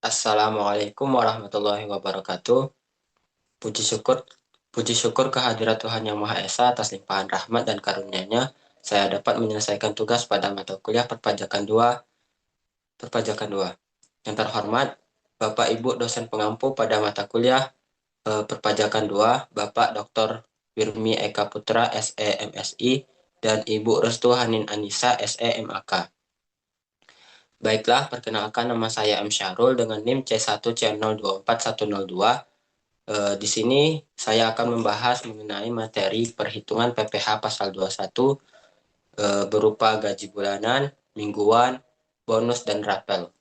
Assalamualaikum warahmatullahi wabarakatuh. Puji syukur, puji syukur kehadirat Tuhan Yang Maha Esa atas limpahan rahmat dan karunia-Nya. Saya dapat menyelesaikan tugas pada mata kuliah Perpajakan 2. Yang terhormat, Bapak Ibu dosen pengampu pada mata kuliah Perpajakan 2, Bapak Dr. Wirmi Eka Putra, SE MSI, dan Ibu Restu Hanin Anissa, SE MAK. Baiklah, perkenalkan nama saya M. Syahrul dengan NIM C1C024102. Di sini saya akan membahas mengenai materi perhitungan PPh pasal 21 berupa gaji bulanan, mingguan, bonus, dan rapel.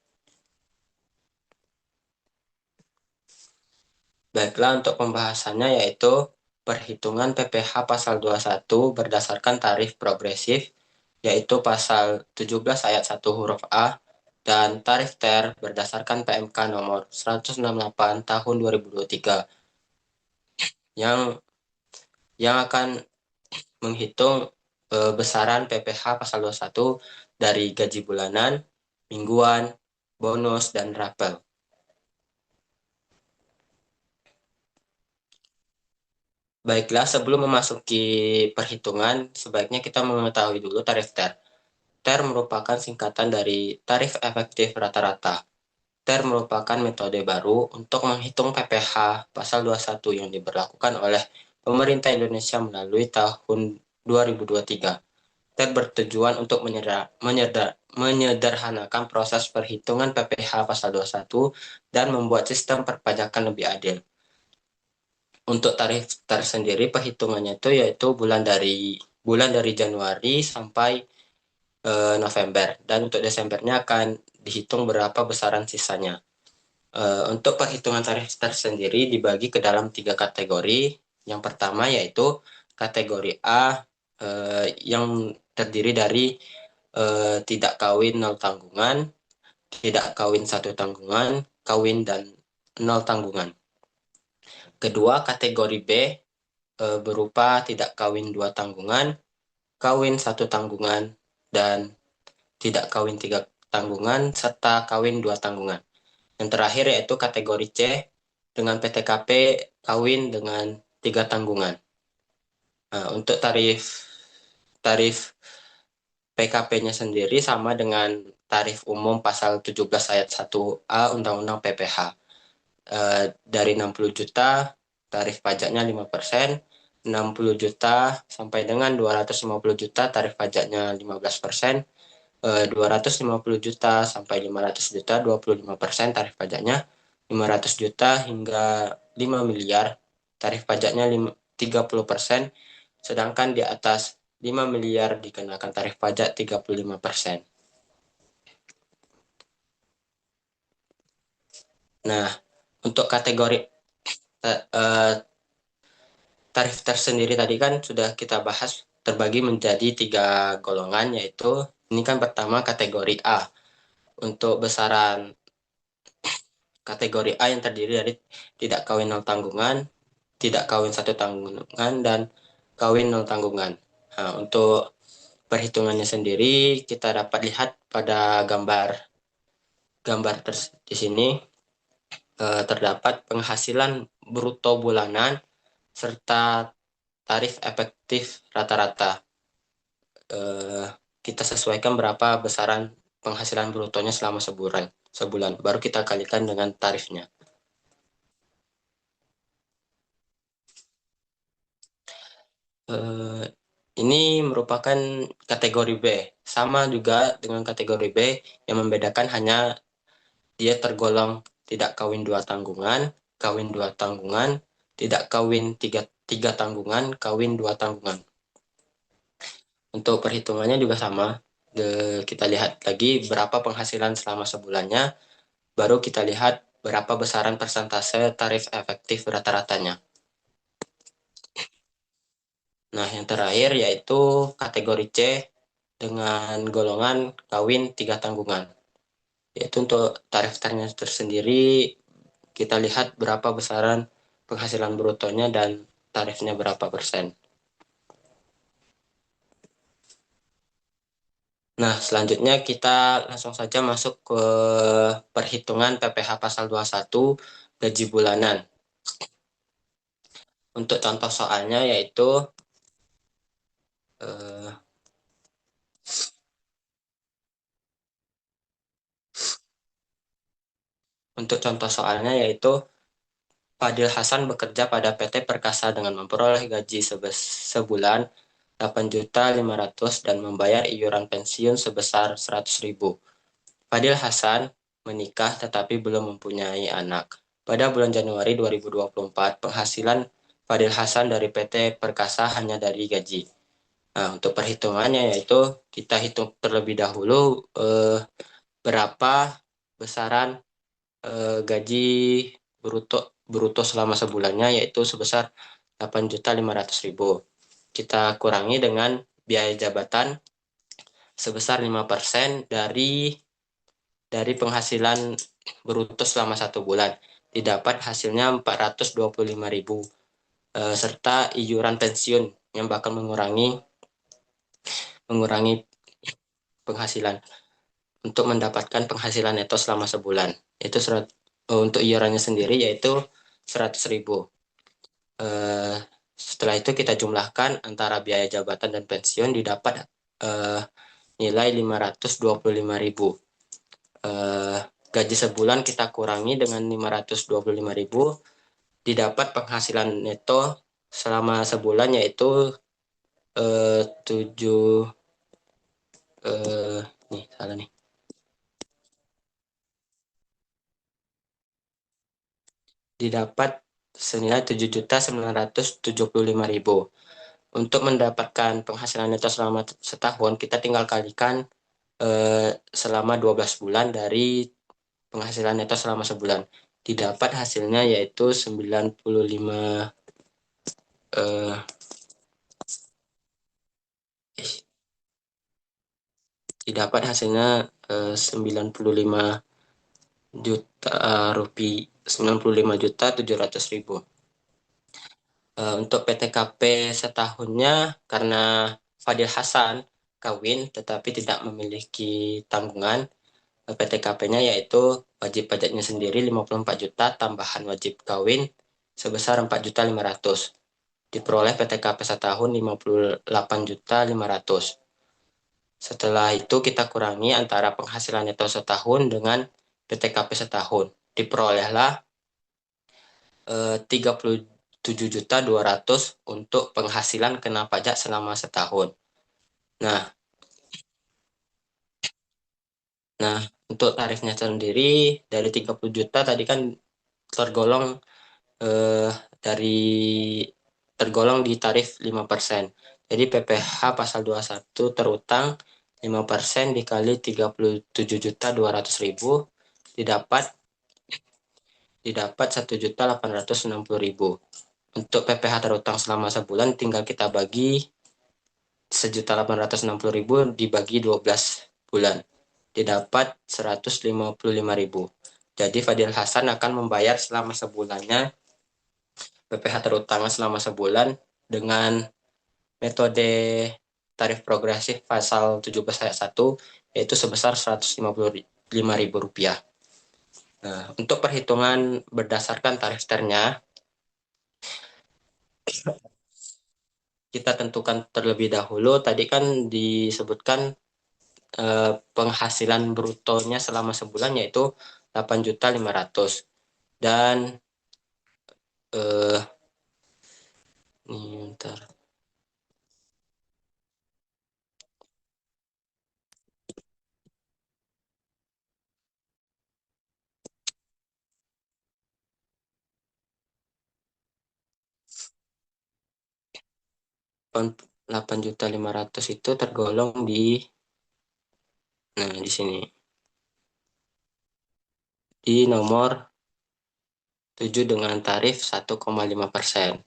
Baiklah, untuk pembahasannya yaitu perhitungan PPh pasal 21 berdasarkan tarif progresif, yaitu pasal 17 ayat 1 huruf A, dan tarif TER berdasarkan PMK nomor 168 tahun 2023 yang akan menghitung besaran PPh pasal 21 dari gaji bulanan, mingguan, bonus, dan rapel. Baiklah, sebelum memasuki perhitungan, sebaiknya kita mengetahui dulu tarif TER. TER merupakan singkatan dari tarif efektif rata-rata. TER merupakan metode baru untuk menghitung PPh pasal 21 yang diberlakukan oleh pemerintah Indonesia melalui tahun 2023. TER bertujuan untuk menyederhanakan proses perhitungan PPh pasal 21 dan membuat sistem perpajakan lebih adil. Untuk tarif TER sendiri perhitungannya itu yaitu bulan dari Januari sampai November, dan untuk Desembernya akan dihitung berapa besaran sisanya. Untuk perhitungan tarif TER sendiri dibagi ke dalam 3 kategori. Yang pertama yaitu kategori A yang terdiri dari tidak kawin 0 tanggungan, tidak kawin 1 tanggungan, kawin, dan 0 tanggungan. Kedua, kategori B berupa tidak kawin 2 tanggungan, kawin 1 tanggungan, dan tidak kawin 3 tanggungan, serta kawin 2 tanggungan. Yang terakhir yaitu kategori C dengan PTKP kawin dengan 3 tanggungan. Nah, untuk tarif PKP-nya sendiri sama dengan tarif umum pasal 17 ayat 1A Undang-Undang PPh. Dari 60 juta, tarif pajaknya 5%, 60 juta sampai dengan 250 juta, tarif pajaknya 15%, 250 juta sampai 500 juta, 25% tarif pajaknya, 500 juta hingga 5 miliar, tarif pajaknya 30%, sedangkan di atas 5 miliar dikenakan tarif pajak 35%. Nah, untuk kategori tarif tersendiri tadi kan sudah kita bahas terbagi menjadi 3 golongan, yaitu ini kan pertama kategori A. Untuk besaran kategori A yang terdiri dari tidak kawin 0 tanggungan, tidak kawin 1 tanggungan, dan kawin 0 tanggungan. Nah, untuk perhitungannya sendiri kita dapat lihat pada gambar di sini. Terdapat penghasilan bruto bulanan serta tarif efektif rata-rata. Kita sesuaikan berapa besaran penghasilan brutonya selama sebulan. Baru kita kalikan dengan tarifnya. Ini merupakan kategori B. Sama juga dengan kategori B, yang membedakan hanya dia tergolong tidak kawin 2 tanggungan, kawin 2 tanggungan, tidak kawin 3 tanggungan, kawin 2 tanggungan. Untuk perhitungannya juga sama. Kita lihat lagi berapa penghasilan selama sebulannya, baru kita lihat berapa besaran persentase tarif efektif rata-ratanya. Nah, yang terakhir yaitu kategori C dengan golongan kawin 3 tanggungan. Yaitu untuk tarif ternya tersendiri, kita lihat berapa besaran penghasilan brutonya dan tarifnya berapa persen. Nah, selanjutnya kita langsung saja masuk ke perhitungan PPh pasal 21 gaji bulanan. Untuk contoh soalnya yaitu eh, untuk contoh soalnya yaitu Fadil Hasan bekerja pada PT Perkasa dengan memperoleh gaji sebulan 8.500.000 dan membayar iuran pensiun sebesar 100.000. Fadil Hasan menikah tetapi belum mempunyai anak. Pada bulan Januari 2024, penghasilan Fadil Hasan dari PT Perkasa hanya dari gaji. Nah, untuk perhitungannya yaitu kita hitung terlebih dahulu berapa besaran gaji bruto bruto selama sebulannya yaitu sebesar 8.500.000. Kita kurangi dengan biaya jabatan sebesar 5% dari penghasilan bruto selama 1 bulan. Didapat hasilnya 425.000 serta iuran pensiun yang bakal mengurangi penghasilan untuk mendapatkan penghasilan neto selama sebulan. Itu untuk iurannya sendiri yaitu 100.000. Eh, Setelah itu kita jumlahkan antara biaya jabatan dan pensiun didapat eh, nilai 525.000. Eh, Gaji sebulan kita kurangi dengan 525.000 didapat penghasilan neto selama sebulan yaitu 7 nih salah nih, didapat senilai 7.975.000. Untuk mendapatkan penghasilan neto selama setahun, kita tinggal kalikan selama 12 bulan dari penghasilan neto selama sebulan. Didapat hasilnya yaitu 95 eh, didapat hasilnya 95 juta rupiah, 95.700.000. Untuk PTKP setahunnya karena Fadil Hasan kawin tetapi tidak memiliki tanggungan, PTKP-nya yaitu wajib pajaknya sendiri 54 juta tambahan wajib kawin sebesar 4.500.000. Diperoleh PTKP setahun 58.500.000. Setelah itu kita kurangi antara penghasilan neto setahun dengan PTKP setahun. Diperolehlah 37.200.000 untuk penghasilan kena pajak selama setahun. Nah, nah untuk tarifnya sendiri dari 30 juta tadi kan tergolong eh, dari tergolong di tarif 5%. Jadi PPh pasal 21 terutang 5% dikali 37.200.000 didapat didapat 1.860.000. Untuk PPh terutang selama sebulan tinggal kita bagi 1.860.000 dibagi 12 bulan. Didapat 155.000. Jadi Fadil Hasan akan membayar selama sebulannya PPh terutang selama sebulan dengan metode tarif progresif pasal 17 ayat 1 yaitu sebesar Rp155.000. Nah, untuk perhitungan berdasarkan tarif ternya, kita tentukan terlebih dahulu. Tadi kan disebutkan penghasilan brutonya selama sebulan yaitu 8.500.000 dan eh, nih bentar, 8.500.000 itu tergolong di sini di nomor 7 dengan tarif 1,5%.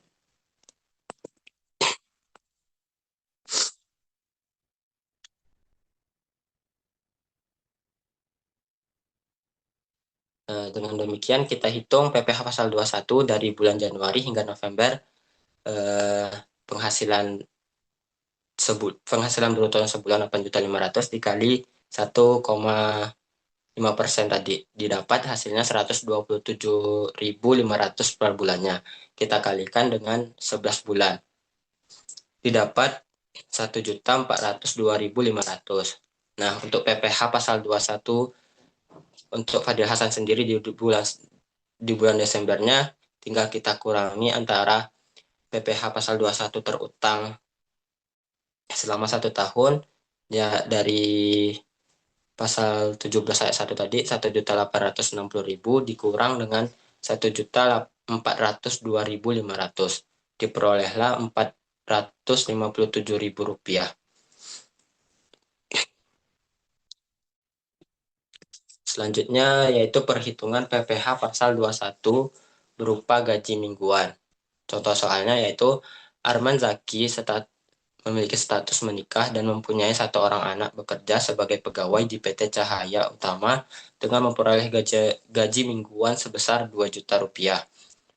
Dengan demikian kita hitung PPh pasal 21 dari bulan Januari hingga November, penghasilan penghasilan bruto sebulan 8.500.000 dikali 1,5% tadi, didapat hasilnya 127.500 per bulannya. Kita kalikan dengan 11 bulan, didapat 1.402.500. Nah, untuk PPh pasal 21 untuk Fadil Hasan sendiri di bulan Desembernya tinggal kita kurangi antara PPh pasal 21 terutang selama 1 tahun ya dari pasal 17 ayat 1 tadi 1.860.000 dikurang dengan 1.402.500 diperolehlah Rp457.000. Selanjutnya yaitu perhitungan PPh pasal 21 berupa gaji mingguan. Contoh soalnya yaitu Arman Zaki memiliki status menikah dan mempunyai 1 orang anak bekerja sebagai pegawai di PT Cahaya Utama dengan memperoleh gaji mingguan sebesar Rp2 juta.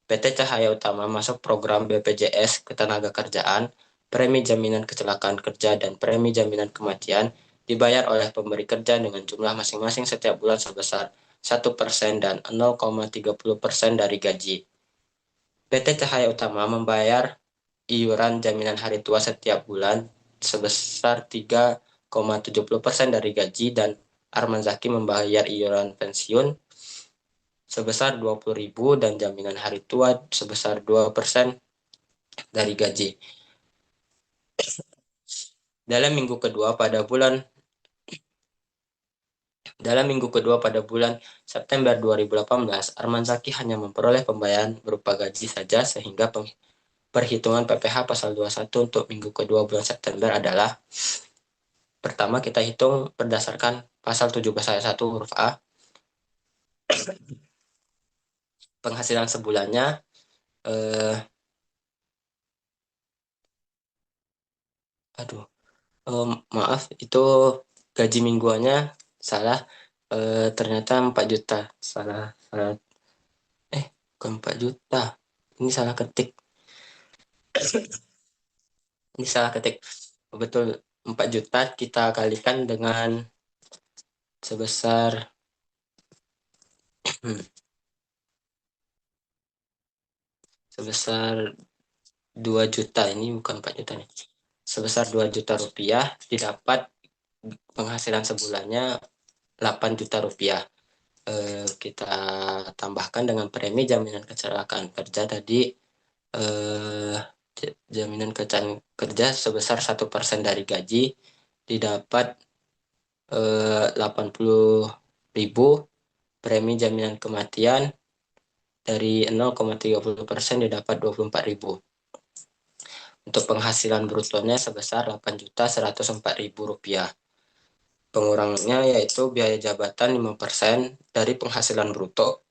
PT Cahaya Utama masuk program BPJS Ketenagakerjaan, premi jaminan kecelakaan kerja, dan premi jaminan kematian dibayar oleh pemberi kerja dengan jumlah masing-masing setiap bulan sebesar 1% dan 0,30% dari gaji. PT Cahaya Utama membayar iuran jaminan hari tua setiap bulan sebesar 3,70% dari gaji dan Arman Zaki membayar iuran pensiun sebesar 20.000 dan jaminan hari tua sebesar 2% dari gaji. Dalam minggu kedua pada bulan September 2018, Arman Zaki hanya memperoleh pembayaran berupa gaji saja sehingga perhitungan PPh pasal 21 untuk minggu kedua bulan September adalah pertama kita hitung berdasarkan pasal 17 ayat 1 huruf A. Penghasilan sebulannya maaf itu gaji mingguannya salah, ternyata 4 juta. Salah. Bukan 4 juta. Ini salah ketik. Betul, 4 juta kita kalikan dengan sebesar 2 juta. Ini bukan 4 juta nih. Sebesar 2 juta rupiah didapat penghasilan sebulannya 8 juta rupiah. Kita tambahkan dengan premi jaminan kecelakaan kerja tadi, jaminan kecelakaan kerja sebesar 1% dari gaji didapat 80.000, premi jaminan kematian dari 0,30% didapat 24.000. Untuk penghasilan brutonya sebesar 8.104.000 rupiah. Pengurangannya yaitu biaya jabatan 5% dari penghasilan bruto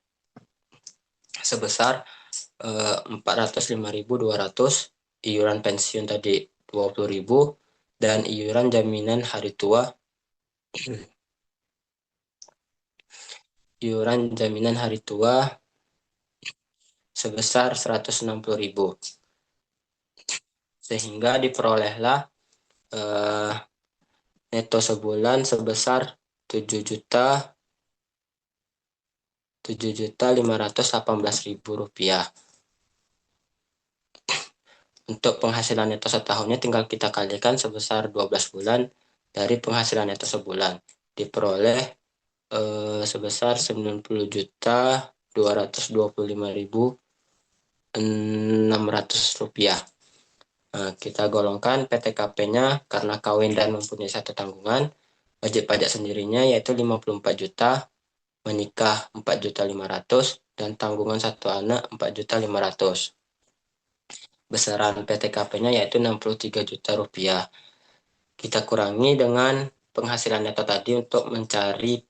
sebesar 405.200, iuran pensiun tadi 20.000, dan iuran jaminan hari tua sebesar 160.000. Sehingga diperolehlah neto sebulan sebesar 7.518.000 rupiah. Untuk penghasilan neto setahunnya tinggal kita kalikan sebesar 12 bulan dari penghasilan neto sebulan. Diperoleh sebesar 90.225.600 rupiah. Nah, kita golongkan PTKP-nya karena kawin dan mempunyai 1 tanggungan. Wajib pajak sendirinya yaitu 54 juta, menikah 4.500.000, dan tanggungan 1 anak 4.500.000. Besaran PTKP-nya yaitu 63 juta rupiah. Kita kurangi dengan penghasilan neto tadi untuk mencari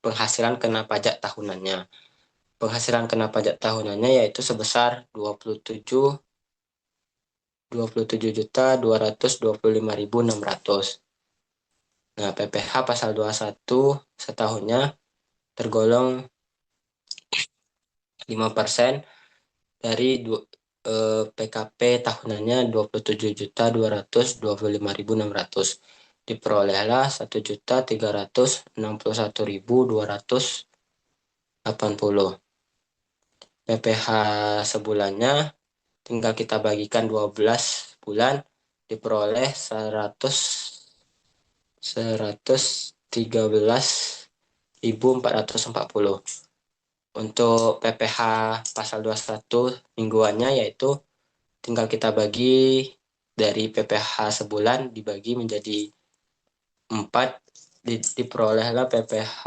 penghasilan kena pajak tahunannya. Penghasilan kena pajak tahunannya yaitu sebesar 27.225.600. Nah, PPh pasal 21 setahunnya tergolong 5% dari PKP tahunannya 27.225.600. Diperolehlah 1.361.280. PPh sebulannya tinggal kita bagikan 12 bulan, diperoleh 113.440. Untuk PPh pasal 21 mingguannya yaitu tinggal kita bagi dari PPh sebulan dibagi menjadi 4, diperolehlah PPh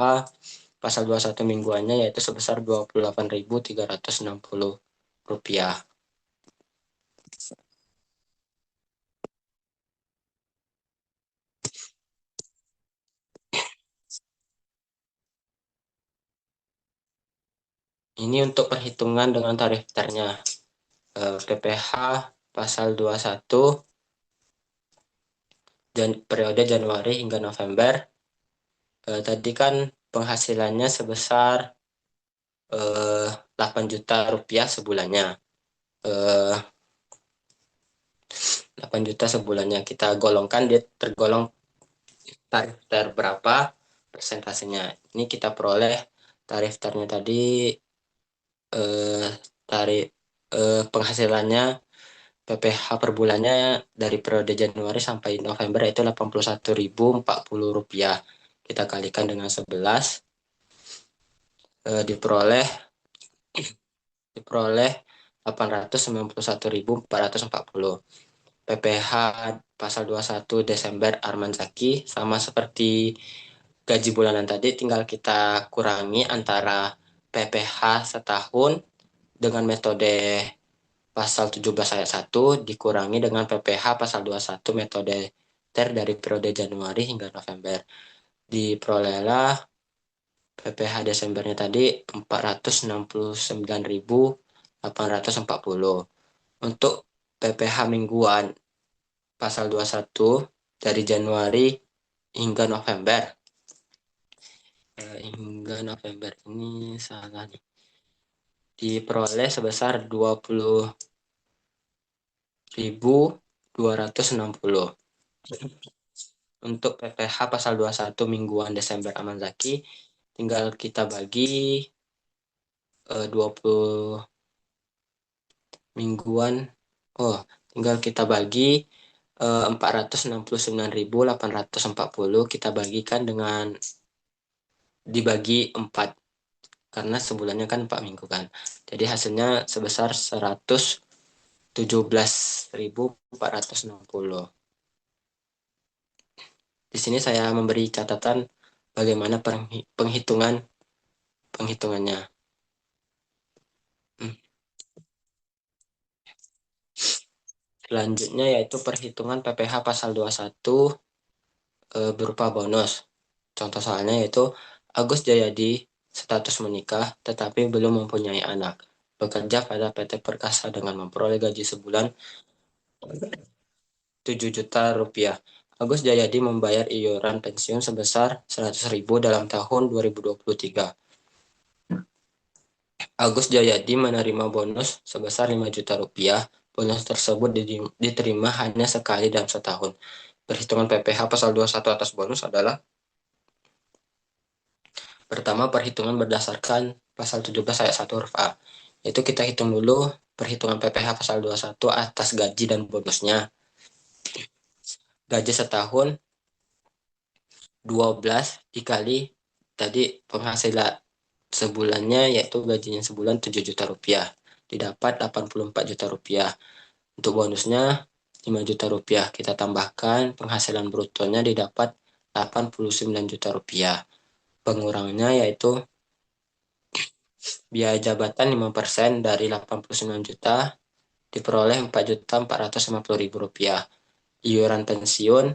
pasal 21 mingguannya yaitu sebesar Rp28.360. Ini untuk perhitungan dengan tarif ternya. PPh pasal 21 periode Januari hingga November. Tadi kan penghasilannya sebesar 8 juta rupiah sebulannya. 8 juta sebulannya kita golongkan, dia tergolong tarif ter berapa persentasenya. Ini kita peroleh tarif ternya tadi, tarif penghasilannya PPh per bulannya dari periode Januari sampai November yaitu Rp81.040. Kita kalikan dengan 11, diperoleh 891.440. PPh pasal 21 Desember Arman Zaki sama seperti gaji bulanan tadi, tinggal kita kurangi antara PPh setahun dengan metode pasal 17 ayat 1 dikurangi dengan PPh pasal 21 metode ter dari periode Januari hingga November. Diperolehlah PPh Desembernya tadi 469.840. Untuk PPh mingguan pasal 21 dari Januari hingga November. Hingga November ini salah nih. Diperoleh sebesar 20.260. Untuk PPh pasal 21 mingguan Desember Aman Zaki tinggal kita bagi 20 mingguan. Tinggal kita bagi 469.840 kita bagikan dengan dibagi 4 karena sebulannya kan 4 minggu kan. Jadi hasilnya sebesar 117.460. Di sini saya memberi catatan bagaimana penghitungannya. Selanjutnya yaitu perhitungan PPh pasal 21 berupa bonus. Contoh soalnya yaitu Agus Jayadi status menikah tetapi belum mempunyai anak. Bekerja pada PT Perkasa dengan memperoleh gaji sebulan 7 juta rupiah. Agus Jayadi membayar iuran pensiun sebesar 100.000 dalam tahun 2023. Agus Jayadi menerima bonus sebesar 5 juta rupiah. Bonus tersebut diterima hanya sekali dalam setahun. Perhitungan PPh pasal 21 atas bonus adalah: pertama, perhitungan berdasarkan pasal 17 ayat 1 huruf A. Yaitu kita hitung dulu perhitungan PPh pasal 21 atas gaji dan bonusnya. Gaji setahun 12 dikali tadi penghasilan sebulannya yaitu gajinya sebulan 7 juta rupiah. Didapat 84 juta rupiah. Untuk bonusnya 5 juta rupiah. Kita tambahkan penghasilan brutonya didapat 89 juta rupiah. Pengurangannya yaitu biaya jabatan 5% dari 89 juta diperoleh 4.450.000 rupiah. Iuran pensiun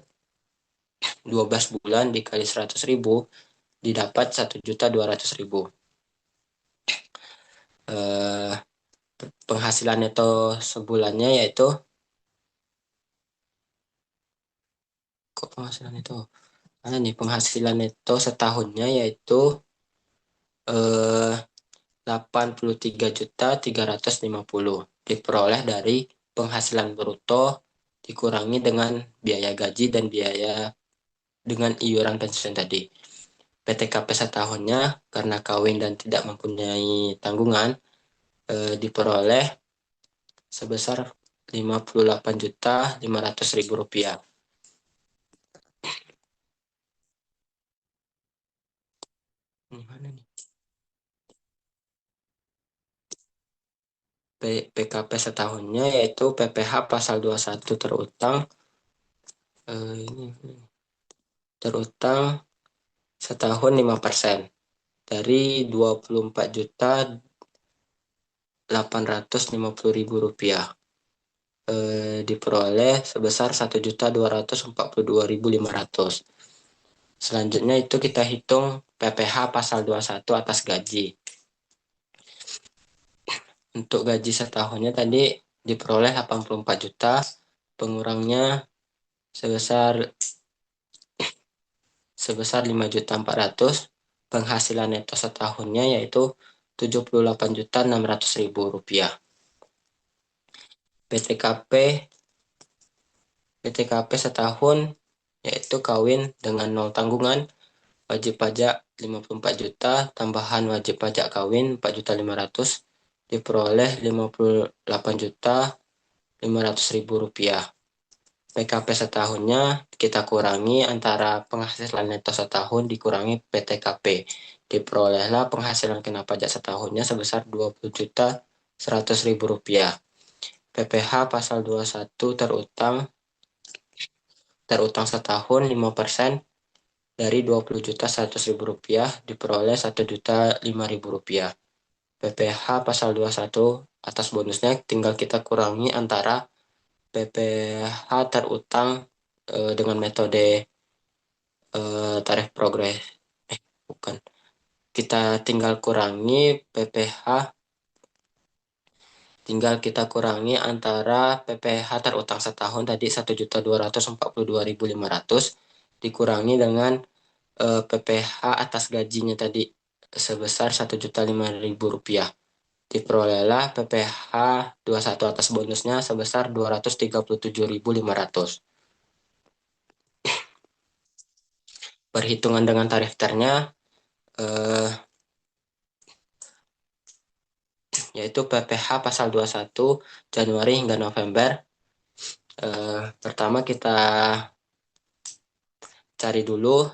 12 bulan dikali 100.000 didapat 1.200.000. Penghasilan neto sebulannya yaitu penghasilan neto setahunnya yaitu 83.350. diperoleh dari penghasilan bruto dikurangi dengan biaya gaji dan biaya dengan iuran pensiun tadi. PTKP setahunnya karena kawin dan tidak mempunyai tanggungan diperoleh sebesar Rp58.500.000. Mana nih? PKP setahunnya yaitu PPh pasal 21 terutang ini terutang setahun 5% dari Rp24.850.000 diperoleh sebesar Rp1.242.500. Selanjutnya itu kita hitung PPh pasal 21 atas gaji. Untuk gaji setahunnya tadi diperoleh 84 juta, pengurangnya sebesar 5.400.000, penghasilan neto setahunnya yaitu Rp78.600.000. PTKP setahun yaitu kawin dengan nol tanggungan, wajib pajak 54 juta, tambahan wajib pajak kawin 4.500.000, diperoleh Rp58.500.000. PKP setahunnya kita kurangi antara penghasilan neto setahun dikurangi PTKP. Diperolehlah penghasilan kena pajak setahunnya sebesar Rp20.100.000. PPh pasal 21 terutang setahun 5% dari Rp20.100.000 diperoleh Rp1.005.000. PPh pasal 21 atas bonusnya tinggal kita kurangi antara PPh terutang dengan metode tarif progres. Bukan. Kita tinggal kurangi PPh, antara PPh terutang setahun tadi Rp1.242.500 dikurangi dengan PPh atas gajinya tadi sebesar Rp1.005.000. Diperolehlah PPh 21 atas bonusnya sebesar Rp237.500. Perhitungan dengan tarif ternya yaitu PPh pasal 21 Januari hingga November. Pertama kita cari dulu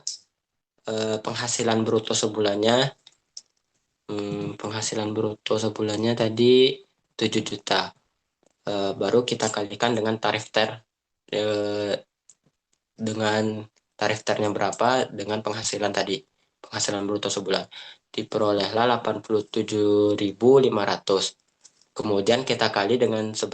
penghasilan bruto sebulannya. Penghasilan bruto sebulannya tadi 7 juta. Baru kita kalikan dengan tarif ternya berapa dengan penghasilan tadi, penghasilan bruto sebulan. Diperolehlah 87.500. Kemudian kita kali dengan 11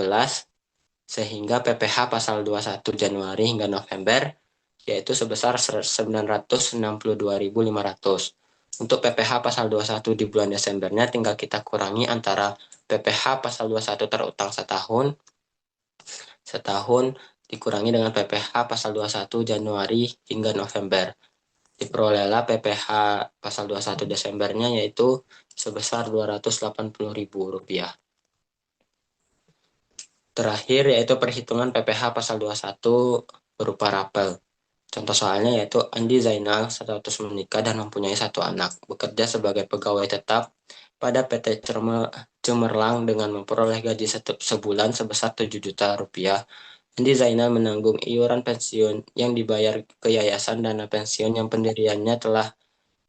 sehingga PPh pasal 21 Januari hingga November yaitu sebesar 962.500. Untuk PPh pasal 21 di bulan Desembernya tinggal kita kurangi antara PPh pasal 21 terutang setahun dikurangi dengan PPh pasal 21 Januari hingga November. Diperolehlah PPh pasal 21 Desembernya yaitu sebesar Rp280.000. Terakhir yaitu perhitungan PPh pasal 21 berupa rapel. Contoh soalnya yaitu Andi Zainal status menikah dan mempunyai 1 anak, bekerja sebagai pegawai tetap pada PT Cemerlang dengan memperoleh gaji sebulan sebesar 7 juta rupiah. Andi Zainal menanggung iuran pensiun yang dibayar ke yayasan dana pensiun yang pendiriannya telah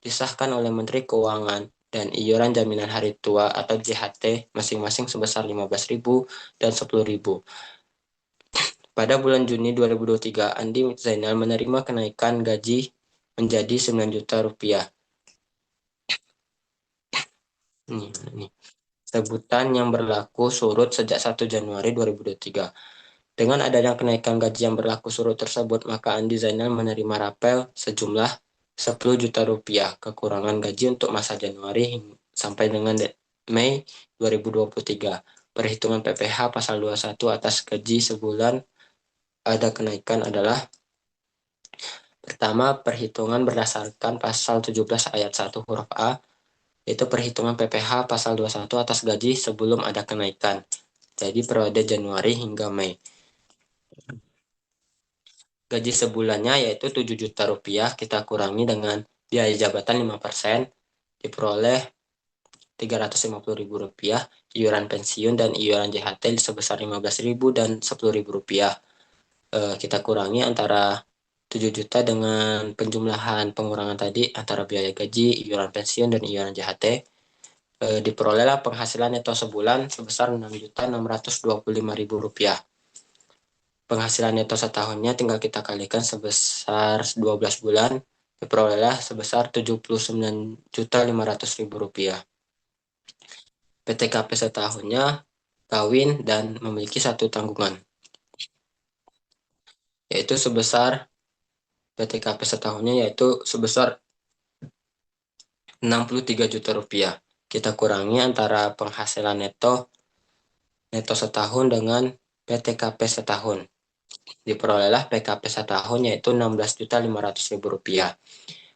disahkan oleh Menteri Keuangan dan iuran jaminan hari tua atau JHT masing-masing sebesar 15.000 dan 10.000. Pada bulan Juni 2023, Andi Zainal menerima kenaikan gaji menjadi 9 juta rupiah. Ini. Sebutan yang berlaku surut sejak 1 Januari 2023. Dengan adanya kenaikan gaji yang berlaku surut tersebut, maka Andi Zainal menerima rapel sejumlah 10 juta rupiah kekurangan gaji untuk masa Januari sampai dengan Mei 2023. Perhitungan PPh pasal 21 atas gaji sebulan ada kenaikan adalah: pertama, perhitungan berdasarkan pasal 17 ayat 1 huruf A, yaitu perhitungan PPh pasal 21 atas gaji sebelum ada kenaikan. Jadi periode Januari hingga Mei. Gaji sebulannya yaitu 7 juta rupiah, kita kurangi dengan biaya jabatan 5%, diperoleh 350 ribu rupiah, iuran pensiun dan iuran JHT sebesar 15 ribu dan 10 ribu rupiah. Kita kurangi antara 7 juta dengan penjumlahan pengurangan tadi antara biaya gaji, iuran pensiun, dan iuran JHT. Diperolehlah penghasilan neto sebulan sebesar 6.625.000 rupiah. Penghasilan neto setahunnya tinggal kita kalikan sebesar 12 bulan, diperolehlah sebesar 79.500.000 rupiah. PTKP setahunnya kawin dan memiliki satu tanggungan, yaitu sebesar PTKP setahunnya yaitu sebesar 63 juta rupiah. Kita kurangi antara penghasilan neto setahun dengan PTKP setahun. Diperolehlah PKP setahun yaitu 16.500.000 rupiah.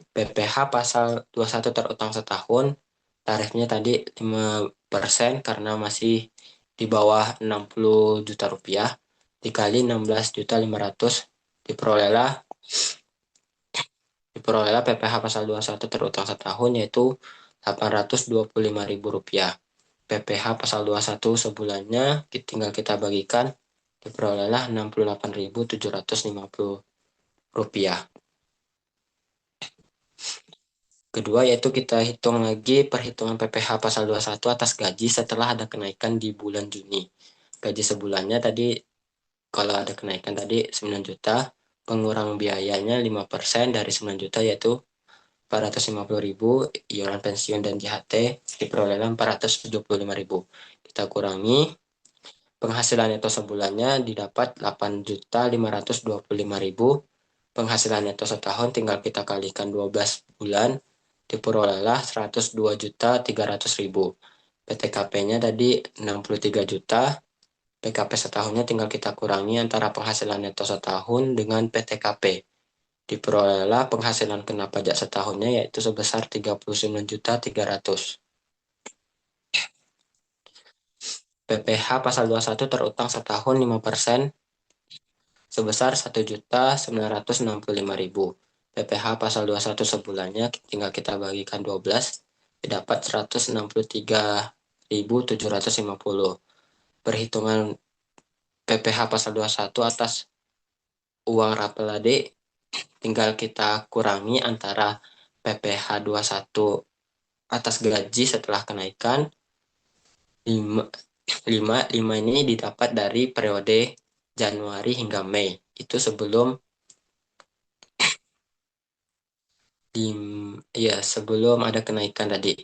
PPh pasal 21 terutang setahun, tarifnya tadi 5% karena masih di bawah 60 juta rupiah, dikali 16.500, diperolehlah PPh pasal 21 terutang setahun yaitu 825.000 rupiah. PPh pasal 21 sebulannya tinggal kita bagikan, diperolehlah 68.750 rupiah. Kedua yaitu kita hitung lagi perhitungan PPh pasal 21 atas gaji setelah ada kenaikan di bulan Juni. Gaji sebulannya tadi kalau ada kenaikan tadi 9 juta, pengurang biayanya 5% dari 9 juta yaitu 450.000, iuran pensiun dan JHT diperoleh 475.000. Kita kurangi penghasilan neto sebulannya didapat 8.525.000. Penghasilan neto setahun tinggal kita kalikan 12 bulan, diperolehlah 102.300.000. PTKP-nya tadi 63 juta. PKP setahunnya tinggal kita kurangi antara penghasilan neto setahun dengan PTKP. Diperolehlah penghasilan kena pajak setahunnya yaitu sebesar 39.300. PPh pasal 21 terutang setahun 5% sebesar 1.965.000. PPh pasal 21 sebulannya tinggal kita bagikan 12, didapat 163.750. Perhitungan PPh pasal 21 atas uang rapel tadi tinggal kita kurangi antara PPh 21 atas gaji setelah kenaikan 5 ini didapat dari periode Januari hingga Mei. Itu sebelum ada kenaikan tadi.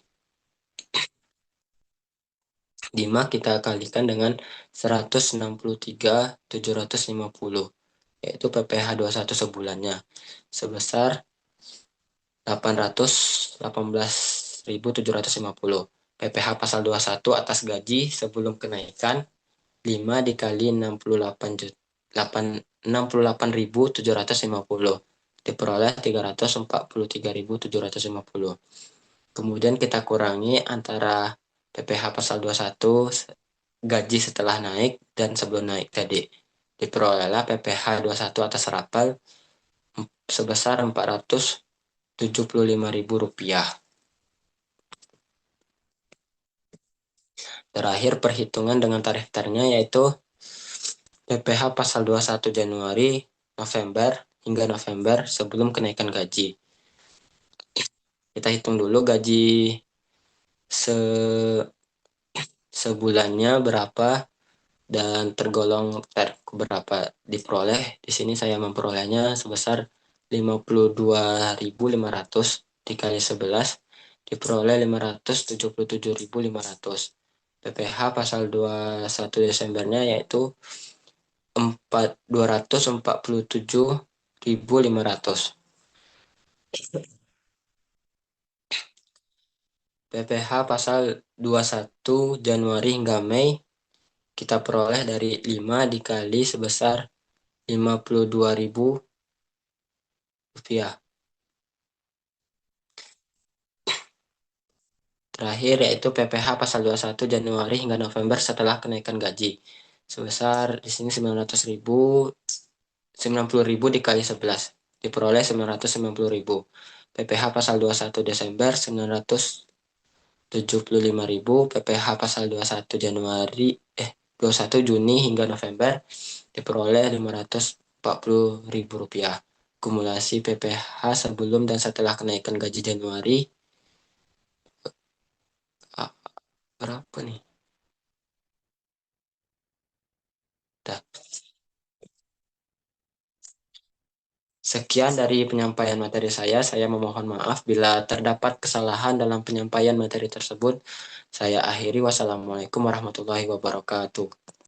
5 kita kalikan dengan 163.750, yaitu PPh 21 sebulannya sebesar 818.750. PPh pasal 21 atas gaji sebelum kenaikan 5 dikali 68.750 diperoleh 343.750. Kemudian kita kurangi antara PPh pasal 21 gaji setelah naik dan sebelum naik tadi. Diperolehlah PPh 21 atas rapel sebesar 475.000 rupiah. Terakhir perhitungan dengan tarif ternya yaitu PPh pasal 21 Januari, November hingga November sebelum kenaikan gaji. Kita hitung dulu gaji sebulannya berapa dan tergolong berapa diperoleh. Di sini saya memperolehnya sebesar 52.500 dikali 11 diperoleh 577.500. PPh pasal 21 Desembernya yaitu 247.500. PPh pasal 21 Januari hingga Mei kita peroleh dari 5 dikali sebesar 52.000 rupiah. terakhir yaitu PPh pasal 21 Januari hingga November setelah kenaikan gaji. Sebesar di sini 90.000 dikali 11 diperoleh 990.000. PPh pasal 21 Desember 975.000. PPh pasal 21 Januari 21 Juni hingga November diperoleh 540.000 rupiah. Kumulasi PPh sebelum dan setelah kenaikan gaji Januari berapa nih? Dah. Sekian dari penyampaian materi saya. Saya memohon maaf bila terdapat kesalahan dalam penyampaian materi tersebut. Saya akhiri. Wassalamualaikum warahmatullahi wabarakatuh.